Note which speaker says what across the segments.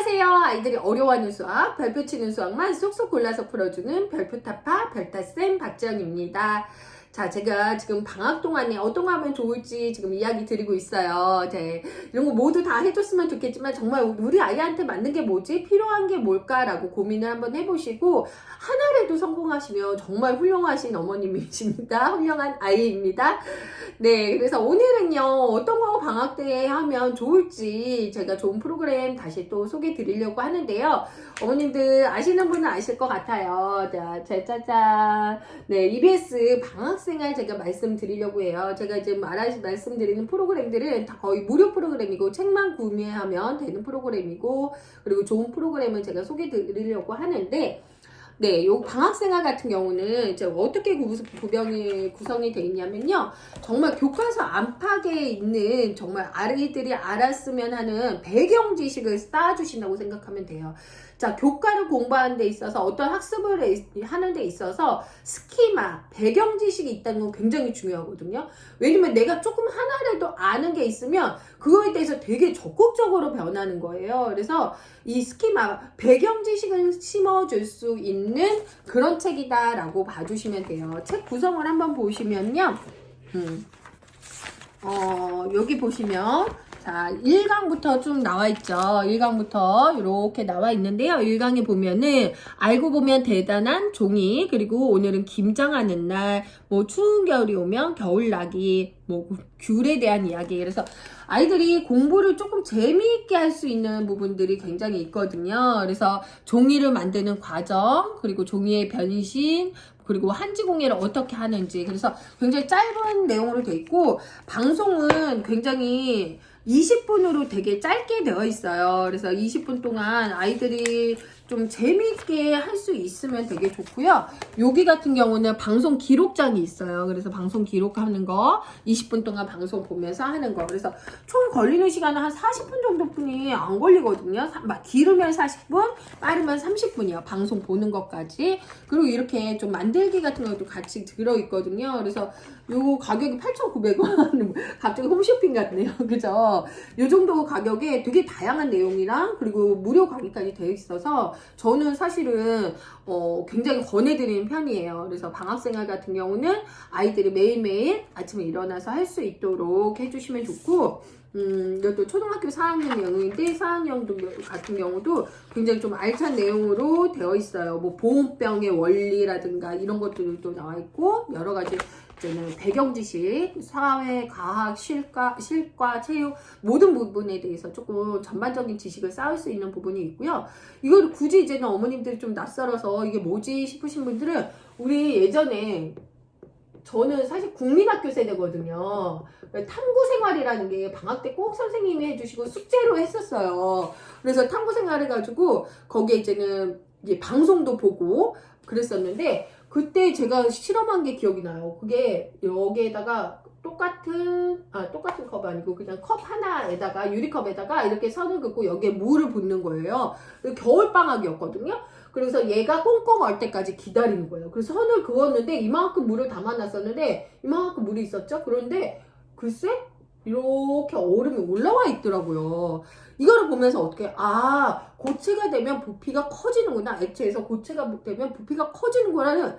Speaker 1: 안녕하세요. 아이들이 어려워하는 수학, 별표 치는 수학만 쏙쏙 골라서 풀어주는 별표타파 별타쌤 박지영입니다. 자, 제가 지금 방학 동안에 어떤 거 하면 좋을지 지금 이야기 드리고 있어요. 이런 거 모두 다 해줬으면 좋겠지만 정말 우리 아이한테 맞는 게 뭐지? 필요한 게 뭘까라고 고민을 한번 해보시고 하나라도 성공하시면 정말 훌륭하신 어머님이십니다. 훌륭한 아이입니다. 네, 그래서 오늘은요, 어떤 거 방학 때 하면 좋을지 제가 좋은 프로그램 다시 또 소개해 드리려고 하는데요. 어머님들 아시는 분은 아실 것 같아요. 자, 짜자잔. 네, EBS 방학생활 제가 말씀드리려고 해요. 제가 이제 말씀드리는 프로그램들은 다 거의 무료 프로그램이고, 책만 구매하면 되는 프로그램이고, 그리고 좋은 프로그램을 제가 소개해 드리려고 하는데, 네, 요 방학생활 같은 경우는 이제 어떻게 구성이 되어 있냐면요. 정말 교과서 안팎에 있는 정말 아이들이 알았으면 하는 배경 지식을 쌓아주신다고 생각하면 돼요. 자, 교과를 공부하는 데 있어서 어떤 학습을 하는 데 있어서 스키마, 배경 지식이 있다는 건 굉장히 중요하거든요. 왜냐면 내가 조금 하나라도 아는 게 있으면 그거에 대해서 되게 적극적으로 변하는 거예요. 그래서 이 스키마, 배경 지식을 심어줄 수 있는 그런 책이다라고 봐주시면 돼요. 책 구성을 한번 보시면요. 여기 보시면 자, 1강부터 쭉 나와 있죠. 1강부터 이렇게 나와 있는데요. 1강에 보면은 알고 보면 대단한 종이, 그리고 오늘은 김장하는 날, 뭐 추운 겨울이 오면 겨울나기, 뭐 귤에 대한 이야기. 그래서 아이들이 공부를 조금 재미있게 할 수 있는 부분들이 굉장히 있거든요. 그래서 종이를 만드는 과정, 그리고 종이의 변신, 그리고 한지공예를 어떻게 하는지. 그래서 굉장히 짧은 내용으로 돼 있고, 방송은 굉장히 20분으로 되게 짧게 되어 있어요. 그래서 20분 동안 아이들이 좀 재미있게 할 수 있으면 되게 좋고요. 여기 같은 경우는 방송 기록장이 있어요. 그래서 방송 기록하는 거 20분 동안 방송 보면서 하는 거. 그래서 총 걸리는 시간은 한 40분 정도뿐이 안 걸리거든요. 길으면 40분, 빠르면 30분이요. 방송 보는 것까지. 그리고 이렇게 좀 만들기 같은 것도 같이 들어있거든요. 그래서 요 가격이 8,900원. 갑자기 홈쇼핑 같네요. 그죠? 요 정도 가격에 되게 다양한 내용이랑 그리고 무료 강의까지 되어 있어서 저는 사실은 굉장히 권해드리는 편이에요. 그래서 방학생활 같은 경우는 아이들이 매일매일 아침에 일어나서 할 수 있도록 해주시면 좋고, 이것도 초등학교 4학년 내용인데 4학년 같은 경우도 굉장히 좀 알찬 내용으로 되어 있어요. 뭐 보온병의 원리라든가 이런 것들도 나와 있고, 여러 가지 배경 지식, 사회, 과학, 실과, 체육 모든 부분에 대해서 조금 전반적인 지식을 쌓을 수 있는 부분이 있고요. 이걸 굳이 이제는 어머님들이 좀 낯설어서 이게 뭐지 싶으신 분들은 우리 예전에 저는 사실 국민학교 세대거든요. 탐구생활이라는 게 방학 때 꼭 선생님이 해주시고 숙제로 했었어요. 그래서 탐구생활 해가지고 거기에 이제는 이제 방송도 보고 그랬었는데 그때 제가 실험한 게 기억이 나요. 그게 여기에다가 똑같은 컵 아니고 그냥 컵 하나에다가 유리컵에다가 이렇게 선을 긋고 여기에 물을 붓는 거예요. 겨울방학이었거든요. 그래서 얘가 꽁꽁 얼 때까지 기다리는 거예요. 그래서 선을 그었는데 이만큼 물을 담아놨었는데 이만큼 물이 있었죠. 그런데 글쎄 이렇게 얼음이 올라와 있더라고요. 이거를 보면서 어떻게 고체가 되면 부피가 커지는구나. 액체에서 고체가 되면 부피가 커지는구나는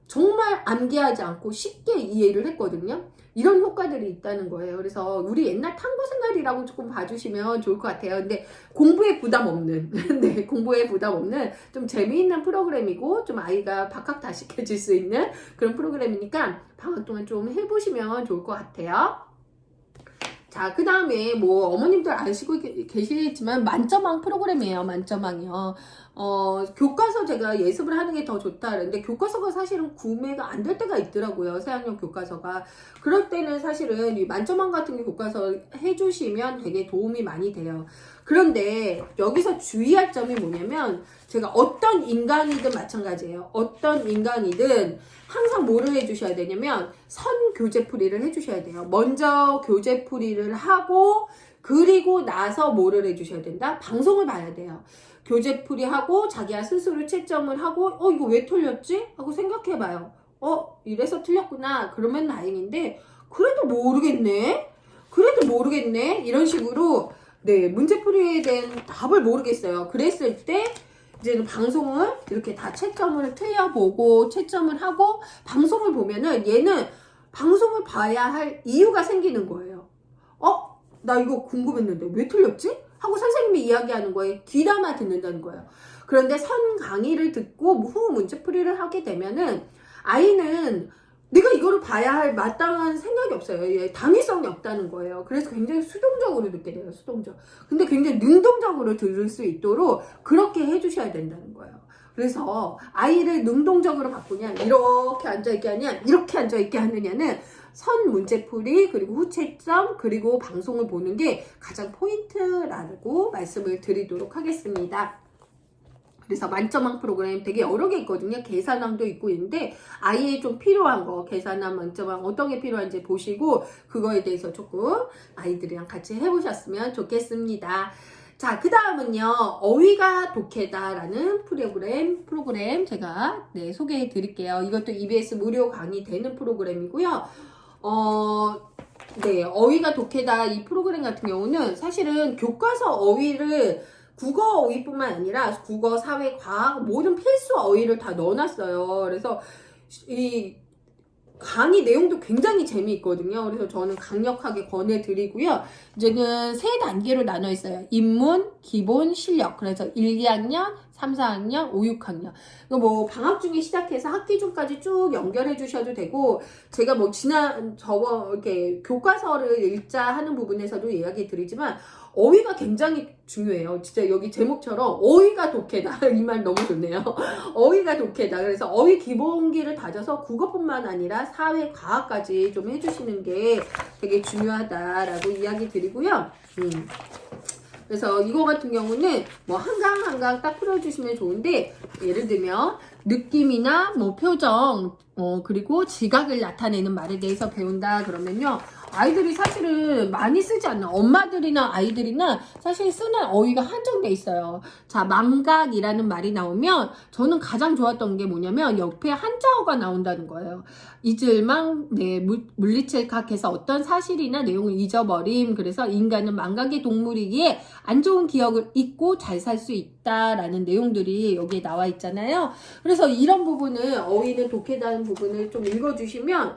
Speaker 1: 정말 암기하지 않고 쉽게 이해를 했거든요. 이런 효과들이 있다는 거예요. 그래서 우리 옛날 탐구 생활이라고 조금 봐주시면 좋을 것 같아요. 근데 공부에 부담 없는 네, 공부에 부담 없는 좀 재미있는 프로그램이고 좀 아이가 박학다식해질 수 있는 그런 프로그램이니까 방학 동안 좀 해보시면 좋을 것 같아요. 자, 그 다음에 뭐 어머님들 아시고 계시겠지만 만점왕 프로그램이에요. 만점왕이요. 교과서 제가 예습을 하는 게 더 좋다 그랬는데 교과서가 사실은 구매가 안 될 때가 있더라고요. 새학년 교과서가. 그럴 때는 사실은 이 만점왕 같은 게 교과서 해주시면 되게 도움이 많이 돼요. 그런데 여기서 주의할 점이 뭐냐면 제가 어떤 인강이든 마찬가지예요. 어떤 인강이든 항상 뭐를 해주셔야 되냐면 선 교재풀이를 해주셔야 돼요. 먼저 교재풀이를 하고 그리고 나서 뭐를 해주셔야 된다? 방송을 봐야 돼요. 교재풀이하고 자기가 스스로 채점을 하고 이거 왜 틀렸지? 하고 생각해봐요. 이래서 틀렸구나. 그러면 다행인데 그래도 모르겠네. 이런 식으로 네, 문제풀이에 대한 답을 모르겠어요. 그랬을 때 이제는 방송을 이렇게 다 채점을 틀려보고 채점을 하고 방송을 보면은 얘는 방송을 봐야 할 이유가 생기는 거예요. 나 이거 궁금했는데 왜 틀렸지? 하고 선생님이 이야기하는 거에 귀담아 듣는다는 거예요. 그런데 선 강의를 듣고 후 문제풀이를 하게 되면은 아이는 내가 이거를 봐야 할 마땅한 생각이 없어요. 얘 당위성이 없다는 거예요. 그래서 굉장히 수동적으로 듣게 돼요. 수동적. 근데 굉장히 능동적으로 들을 수 있도록 그렇게 해주셔야 된다는 거예요. 그래서 아이를 능동적으로 바꾸냐, 이렇게 앉아있게 하냐, 이렇게 앉아있게 하느냐는 선 문제풀이, 그리고 후채점, 그리고 방송을 보는 게 가장 포인트라고 말씀을 드리도록 하겠습니다. 그래서 만점왕 프로그램 되게 여러 개 있거든요. 계산왕도 있고 있는데 아이에 좀 필요한 거, 계산왕, 만점왕 어떤 게 필요한지 보시고 그거에 대해서 조금 아이들이랑 같이 해보셨으면 좋겠습니다. 자, 그 다음은요, 어휘가 독해다라는 프로그램 제가 소개해 드릴게요. 이것도 EBS 무료 강의 되는 프로그램이고요. 네, 어휘가 독해다 이 프로그램 같은 경우는 사실은 교과서 어휘를 국어 어휘뿐만 아니라 국어, 사회, 과학 모든 필수 어휘를 다 넣어놨어요. 그래서 이 강의 내용도 굉장히 재미있거든요. 그래서 저는 강력하게 권해드리고요. 이제는 세 단계로 나눠 있어요. 입문, 기본, 실력. 그래서 1, 2학년, 3, 4학년, 5, 6학년. 뭐 방학 중에 시작해서 학기 중까지 쭉 연결해 주셔도 되고, 제가 뭐 이렇게 교과서를 읽자 하는 부분에서도 이야기 드리지만, 어휘가 굉장히 중요해요. 진짜 여기 제목처럼 어휘가 독해다. 이 말 너무 좋네요. 어휘가 독해다. 그래서 어휘 기본기를 다져서 국어뿐만 아니라 사회, 과학까지 좀 해주시는 게 되게 중요하다라고 이야기 드리고요. 그래서 이거 같은 경우는 뭐 한강 딱 풀어주시면 좋은데, 예를 들면 느낌이나 뭐 표정, 그리고 지각을 나타내는 말에 대해서 배운다 그러면요, 아이들이 사실은 많이 쓰지 않는, 엄마들이나 아이들이나 사실 쓰는 어휘가 한정돼 있어요. 자, 망각이라는 말이 나오면 저는 가장 좋았던 게 뭐냐면 옆에 한자어가 나온다는 거예요. 잊을망, 네, 물리칠각해서 어떤 사실이나 내용을 잊어버림. 그래서 인간은 망각의 동물이기에 안 좋은 기억을 잊고 잘 살 수 있다라는 내용들이 여기에 나와 있잖아요. 그래서 이런 부분을, 어휘는 독해다는 부분을 좀 읽어주시면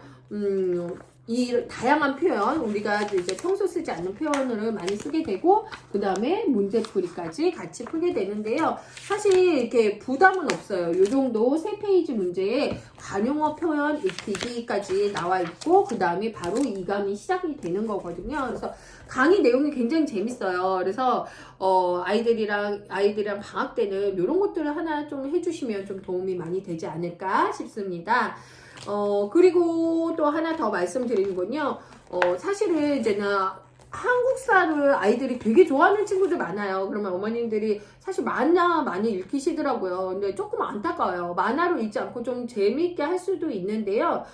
Speaker 1: 이 다양한 표현, 우리가 이제 평소 쓰지 않는 표현을 많이 쓰게 되고, 그 다음에 문제풀이까지 같이 풀게 되는데요. 사실 이렇게 부담은 없어요. 이 정도 3페이지 문제에 관용어 표현 익히기까지 나와 있고, 그 다음에 바로 이감이 시작이 되는 거거든요. 그래서 강의 내용이 굉장히 재밌어요. 그래서 아이들이랑 방학 때는 이런 것들을 하나 좀 해주시면 좀 도움이 많이 되지 않을까 싶습니다. 그리고 또 하나 더 말씀드리는 건요. 사실은 이제는 한국사를 아이들이 되게 좋아하는 친구들 많아요. 그러면 어머님들이 사실 만화 많이 읽히시더라고요. 근데 조금 안타까워요. 만화로 읽지 않고 좀 재미있게 할 수도 있는데요.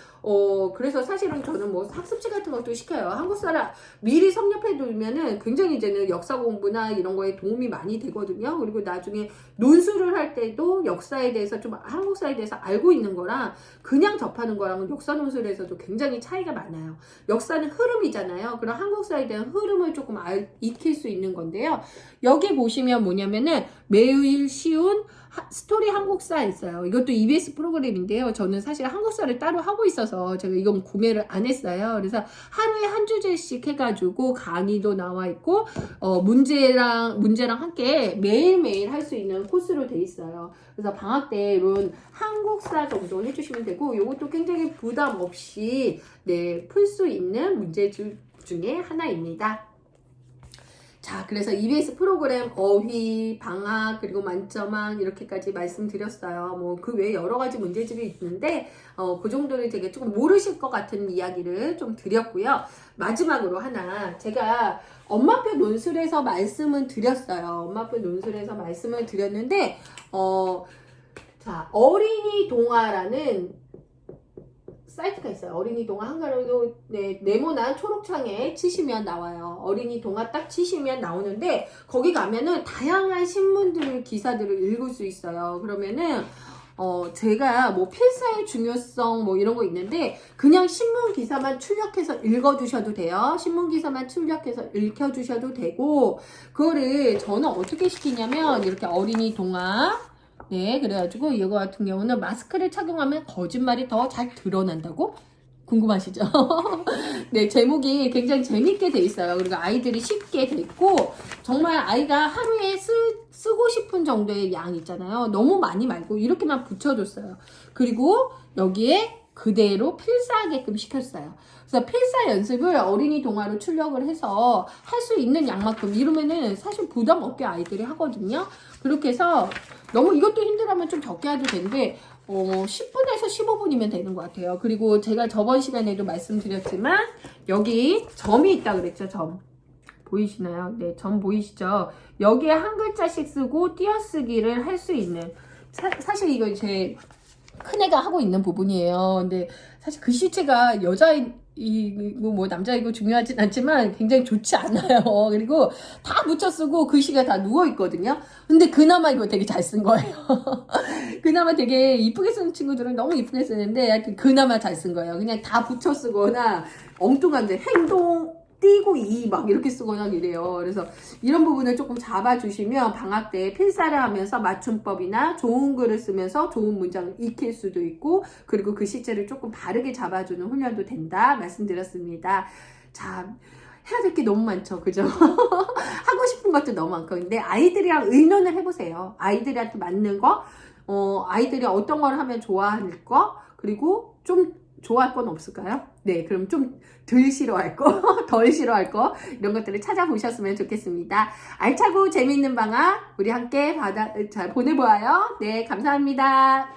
Speaker 1: 그래서 사실은 저는 뭐 학습지 같은 것도 시켜요. 한국사를 미리 섭렵해 두면은 굉장히 이제는 역사 공부나 이런 거에 도움이 많이 되거든요. 그리고 나중에 논술을 할 때도 역사에 대해서 좀 한국사에 대해서 알고 있는 거랑 그냥 접하는 거랑은 역사 논술에서도 굉장히 차이가 많아요. 역사는 흐름이잖아요. 그럼 한국사에 대한 흐름을 조금 익힐 수 있는 건데요. 여기 보시면 뭐냐면은 매일 쉬운 스토리 한국사 있어요. 이것도 EBS 프로그램인데요. 저는 사실 한국사를 따로 하고 있어서 제가 이건 구매를 안 했어요. 그래서 하루에 한 주제씩 해가지고 강의도 나와 있고, 문제랑 함께 매일매일 할 수 있는 코스로 돼 있어요. 그래서 방학 때 이런 한국사 정도 해주시면 되고, 이것도 굉장히 부담 없이 풀 수 있는 문제 중에 하나입니다. 자, 그래서 EBS 프로그램 어휘, 방학, 그리고 만점왕 이렇게까지 말씀드렸어요. 뭐 그 외에 여러 가지 문제집이 있는데 그 정도는 되게 조금 모르실 것 같은 이야기를 좀 드렸고요. 마지막으로 하나, 제가 엄마표 논술에서 말씀을 드렸어요. 엄마표 논술에서 말씀을 드렸는데 자, 어린이 동화라는 사이트가 있어요. 어린이 동화 한글로 네모난 초록창에 치시면 나와요. 어린이 동화 딱 치시면 나오는데 거기 가면은 다양한 신문들 기사들을 읽을 수 있어요. 그러면은 제가 뭐 필사의 중요성 뭐 이런 거 있는데 그냥 신문 기사만 출력해서 읽어주셔도 돼요. 신문 기사만 출력해서 읽혀주셔도 되고 그거를 저는 어떻게 시키냐면 이렇게 어린이 동화 네 그래가지고 이거 같은 경우는 마스크를 착용하면 거짓말이 더 잘 드러난다고? 궁금하시죠? 네, 제목이 굉장히 재밌게 돼 있어요. 그리고 아이들이 쉽게 돼 있고, 정말 아이가 하루에 쓰고 싶은 정도의 양 있잖아요. 너무 많이 말고, 이렇게만 붙여줬어요. 그리고 여기에 그대로 필사하게끔 시켰어요. 그래서 필사 연습을 어린이 동화로 출력을 해서 할 수 있는 양만큼 이러면은 사실 부담 없게 아이들이 하거든요. 그렇게 해서 너무 이것도 힘들면 좀 적게 해도 되는데, 10분에서 15분이면 되는 것 같아요. 그리고 제가 저번 시간에도 말씀드렸지만 여기 점이 있다 그랬죠. 점 보이시나요? 네, 점 보이시죠? 여기에 한 글자씩 쓰고 띄어쓰기를 할 수 있는 사실 이거 제 큰애가 하고 있는 부분이에요. 근데 사실 글씨체가 여자이고 뭐 남자이고 중요하진 않지만 굉장히 좋지 않아요. 그리고 다 묻혀 쓰고 글씨가 다 누워 있거든요. 근데 그나마 이거 되게 잘 쓴 거예요. 그나마 되게 이쁘게 쓰는 친구들은 너무 이쁘게 쓰는데 하여튼 그나마 잘 쓴 거예요. 그냥 다 붙여 쓰거나 엉뚱한데 행동 띄고 이 막 이렇게 쓰거나 이래요. 그래서 이런 부분을 조금 잡아주시면 방학 때 필사를 하면서 맞춤법이나 좋은 글을 쓰면서 좋은 문장을 익힐 수도 있고 그리고 글씨체를 조금 바르게 잡아주는 훈련도 된다 말씀드렸습니다. 자, 해야 될 게 너무 많죠. 그죠? 하고 싶은 것도 너무 많고 근데 아이들이랑 의논을 해보세요. 아이들한테 맞는 거 아이들이 어떤 걸 하면 좋아할 거 그리고 좀 좋아할 건 없을까요? 네, 그럼 좀 덜 싫어할 거, 덜 싫어할 거 이런 것들을 찾아보셨으면 좋겠습니다. 알차고 재미있는 방학 우리 함께 잘 보내보아요. 네, 감사합니다.